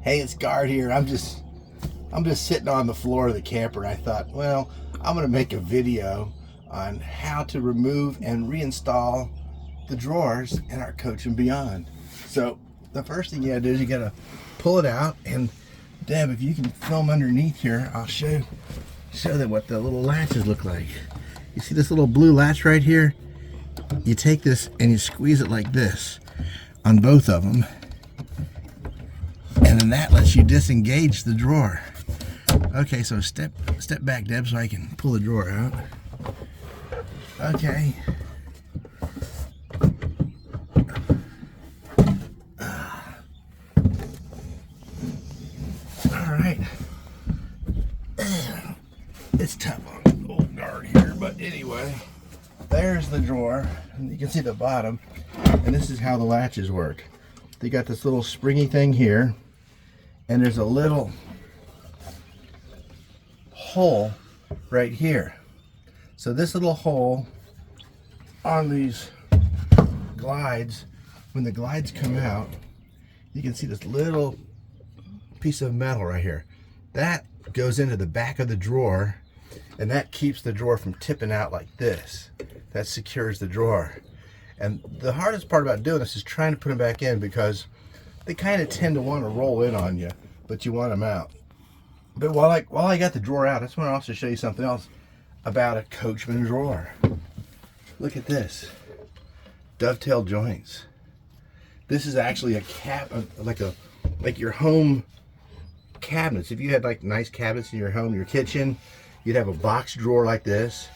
Hey, it's Guard here. I'm just sitting on the floor of the camper, and I thought, well, I'm gonna make a video on how to remove and reinstall the drawers in our Coach and Beyond. So the first thing you gotta do is you gotta pull it out, and Deb, if you can film underneath here, I'll show them what the little latches look like. You see this little blue latch right here? You take this and you squeeze it like this on both of them, and then that lets you disengage the drawer. Okay, so step back, Deb, so I can pull the drawer out. Okay. All right. It's tough on old Guard here, but anyway, there's the drawer, and you can see the bottom, and this is how the latches work. They got this little springy thing here, and there's a little hole right here. So this little hole on these glides, when the glides come out, you can see this little piece of metal right here. That goes into the back of the drawer, and that keeps the drawer from tipping out like this. That secures the drawer. And the hardest part about doing this is trying to put them back in, because they kind of tend to want to roll in on you, but you want them out. But while I got the drawer out, I just want to also show you something else about a Coachmen drawer. Look at this. Dovetail joints. This is actually a like your home cabinets. If you had like nice cabinets in your home, your kitchen, you'd have a box drawer like this,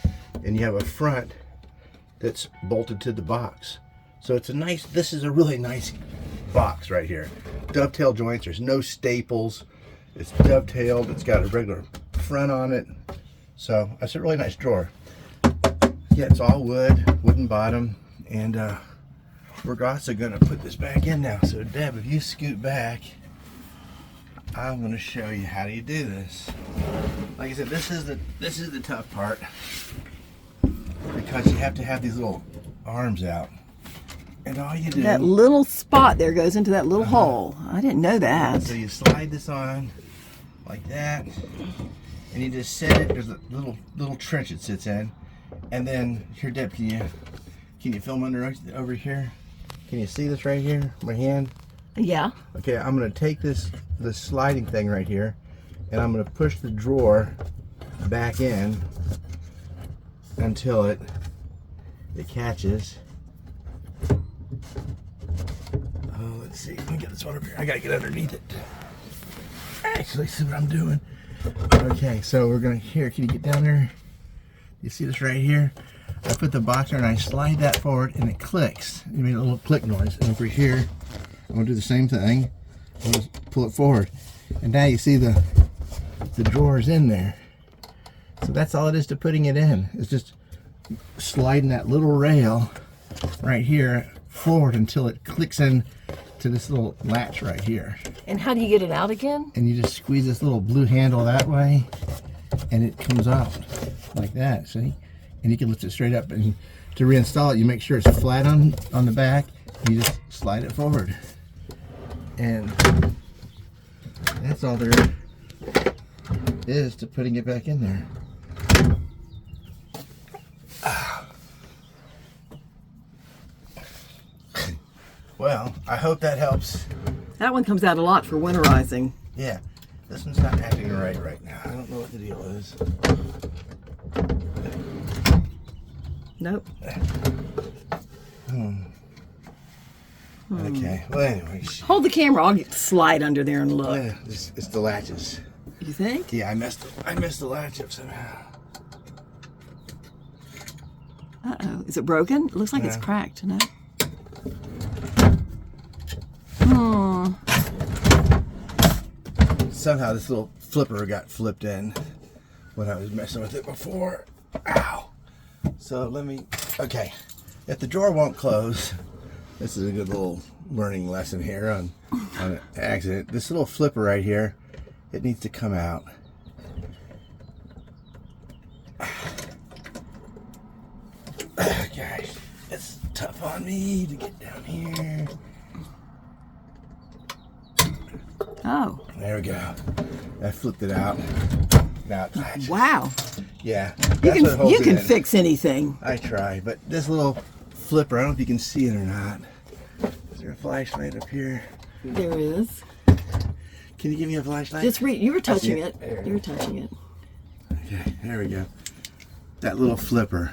and you have a front that's bolted to the box. So it's this is a really nice box right here. Dovetail joints, there's no staples. It's dovetailed, it's got a regular front on it. So that's a really nice drawer. Yeah, it's all wooden bottom, and we're also gonna put this back in now. So Deb, if you scoot back, I'm gonna show you how do you do this. Like I said, this is the tough part, because you have to have these little arms out. And all you do, that little spot there goes into that little hole. I didn't know that. So you slide this on like that, and you just set it. There's a little trench it sits in, and then here, Deb, can you film over here? Can you see this right here? My hand. Yeah. Okay, I'm gonna take this sliding thing right here, and I'm gonna push the drawer back in until it catches. Oh, let's see. Let me get this one over here. I gotta get underneath it. Actually, see what I'm doing. Okay, so we're gonna can you get down there? You see this right here? I put the box there and I slide that forward, and it clicks. It made a little click noise. And over here, I'm gonna do the same thing. I'll just pull it forward, and now you see the drawer's in there. So that's all it is to putting it in. It's just sliding that little rail right here forward until it clicks in to this little latch right here. And how do you get it out again? And you just squeeze this little blue handle that way, and it comes out like that, see? And you can lift it straight up, and to reinstall it, you make sure it's flat on the back, and you just slide it forward. And that's all there is to putting it back in there. Well, I hope that helps. That one comes out a lot for winterizing. Yeah, this one's not acting right now. I don't know what the deal is. Nope. Okay, well anyway. Hold the camera, I'll slide under there and look. Yeah, it's the latches. You think? Yeah, I messed the latch up somehow. Uh-oh. Is it broken? It looks like it's cracked, no? Somehow this little flipper got flipped in when I was messing with it before. Ow! So okay. If the drawer won't close, this is a good little learning lesson here on an accident. This little flipper right here, it needs to come out. Gosh, it's tough on me to get down here. Oh, There we go. I flipped it out. Now it latches. wow. Yeah. You That's what holds you it can in. fix anything. I try, but this little flipper, I don't know if you can see it or not. Is there a flashlight up here? There is. Can you give me a flashlight? Just you were touching see it. it. There it You were is. touching it. Okay, there we go. That little flipper